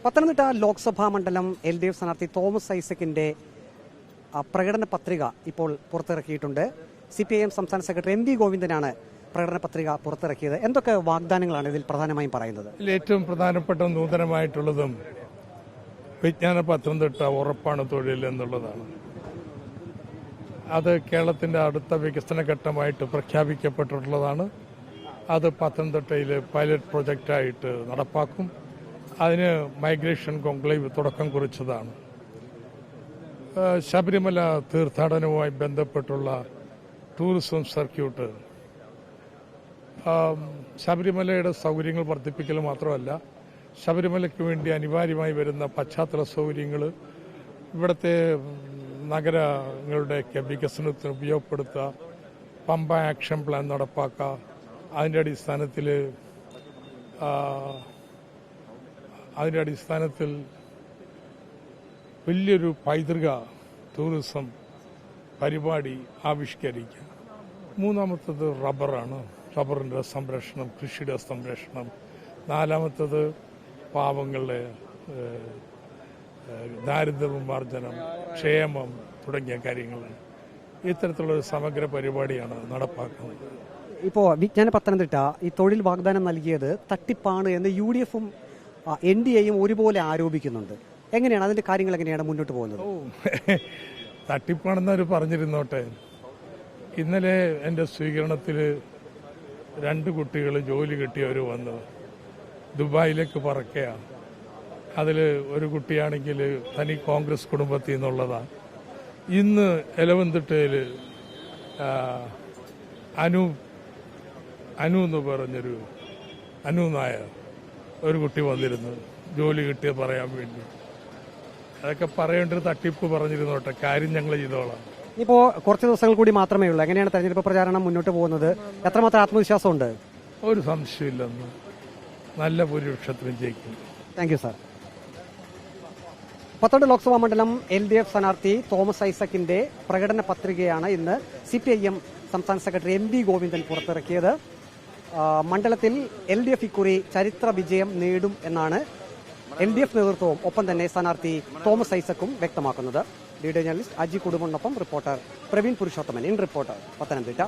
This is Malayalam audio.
പത്തനംതിട്ട ലോക്സഭാ മണ്ഡലം LDF സ്ഥാനാർത്ഥി തോമസ് ഐസക്കിന്റെ പ്രകടന പത്രിക ഇപ്പോൾ പുറത്തിറക്കിയിട്ടുണ്ട്. CPIM സംസ്ഥാന സെക്രട്ടറി MV ഗോവിന്ദനാണ് പ്രകടന പത്രിക പുറത്തിറക്കിയത്. എന്തൊക്കെ വാഗ്ദാനങ്ങളാണ് ഇതിൽ പ്രധാനമായും പറയുന്നത്? ഏറ്റവും പ്രധാനപ്പെട്ട നൂതനമായിട്ടുള്ളതും വിജ്ഞാന പത്തനംതിട്ട ഉറപ്പാണ് തൊഴിൽ എന്നുള്ളതാണ്. അത് കേരളത്തിന്റെ അടുത്ത വികസന ഘട്ടമായിട്ട് പ്രഖ്യാപിക്കപ്പെട്ടിട്ടുള്ളതാണ്. അത് പത്തനംതിട്ടയിൽ പൈലറ്റ് പ്രൊജക്റ്റായിട്ട് നടപ്പാക്കും. അതിന് മൈഗ്രേഷൻ കോൺക്ലേവ് തുടക്കം കുറിച്ചതാണ്. ശബരിമല തീർത്ഥാടനവുമായി ബന്ധപ്പെട്ടുള്ള ടൂറിസം സർക്യൂട്ട്, ശബരിമലയുടെ സൗകര്യങ്ങൾ വർദ്ധിപ്പിക്കൽ മാത്രമല്ല, ശബരിമലയ്ക്ക് വേണ്ടി അനിവാര്യമായി വരുന്ന പശ്ചാത്തല സൗകര്യങ്ങൾ ഇവിടുത്തെ നഗരങ്ങളുടെയൊക്കെ വികസനത്തിന് ഉപയോഗപ്പെടുത്തുക, പമ്പ ആക്ഷൻ പ്ലാൻ നടപ്പാക്കുക. അതിൻ്റെ അടിസ്ഥാനത്തിൽ വലിയൊരു പൈതൃക ടൂറിസം പരിപാടി ആവിഷ്കരിക്കുക. മൂന്നാമത്തത് റബ്ബറാണ്. റബ്ബറിൻ്റെ സംരക്ഷണം, കൃഷിയുടെ സംരക്ഷണം. നാലാമത്തത് പാവങ്ങളുടെ ദാരിദ്ര്യനിർമ്മാർജ്ജനം, ക്ഷേമം തുടങ്ങിയ കാര്യങ്ങളാണ്. ഇത്തരത്തിലുള്ള സമഗ്ര പരിപാടിയാണ് നടപ്പാക്കുന്നത്. ഇപ്പോൾ വിജ്ഞാന പത്തനംതിട്ട ഈ തൊഴിൽ വാഗ്ദാനം നൽകിയത് തട്ടിപ്പാണ് എന്ന് UDFും NDAയും ഒരുപോലെ ആരോപിക്കുന്നുണ്ട്. എങ്ങനെയാണ് അതിന്റെ കാര്യങ്ങൾ എങ്ങനെയാണ് മുന്നോട്ട് പോകുന്നത്? തട്ടിപ്പാണെന്ന് അവർ പറഞ്ഞിരുന്നോട്ടെ. ഇന്നലെ എൻ്റെ സ്വീകരണത്തിൽ 2 കുട്ടികൾ ജോലി കിട്ടിയവർ വന്ന് ദുബായിലേക്ക് പറക്കുകയാണ്. അതിൽ ഒരു കുട്ടിയാണെങ്കിൽ തനി കോൺഗ്രസ് കുടുംബത്തിൽ നിന്നുള്ളതാണ്. ഇന്ന് എലവന്തിട്ടയിൽ അനു എന്ന് പറഞ്ഞൊരു അനു നായർ ഒരു കുട്ടി വന്നിരുന്നു ജോലി കിട്ടിയ പറയാൻ വേണ്ടി. അതൊക്കെ പറയേണ്ടൊരു തട്ടിപ്പ് പറഞ്ഞിരുന്നോട്ടെ, കാര്യം ഞങ്ങൾ ചെയ്തോളാം. ഇപ്പോൾ കുറച്ച് ദിവസങ്ങൾ കൂടി മാത്രമേ ഉള്ളൂ. എങ്ങനെയാണ് തെരഞ്ഞെടുപ്പ് പ്രചാരണം മുന്നോട്ട് പോകുന്നത്? എത്രമാത്രം ആത്മവിശ്വാസമുണ്ട്? ഒരു സംശയമില്ലെന്ന്, നല്ല ഭൂരിപക്ഷത്തിലും ജയിക്കും. Thank you sir. Pathanamthitta Lok Sabha മണ്ഡലം LDF സ്ഥാനാർത്ഥി തോമസ് ഐസക്കിന്റെ പ്രകടന പത്രികയാണ് ഇന്ന് CPIM സംസ്ഥാന സെക്രട്ടറി MV ഗോവിന്ദൻ പുറത്തിറക്കിയത്. മണ്ഡലത്തിൽ LDF ഇക്കുറി ചരിത്ര വിജയം നേടും എന്നാണ് LDF നേതൃത്വവും ഒപ്പം തന്നെ സ്ഥാനാർത്ഥി തോമസ് ഐസക്കും വ്യക്തമാക്കുന്നത്. വീഡിയോ ജേർണലിസ്റ്റ് അജി കുടുംബനൊപ്പം reporter Praveen Purushothaman. In reporter Pathanamthitta.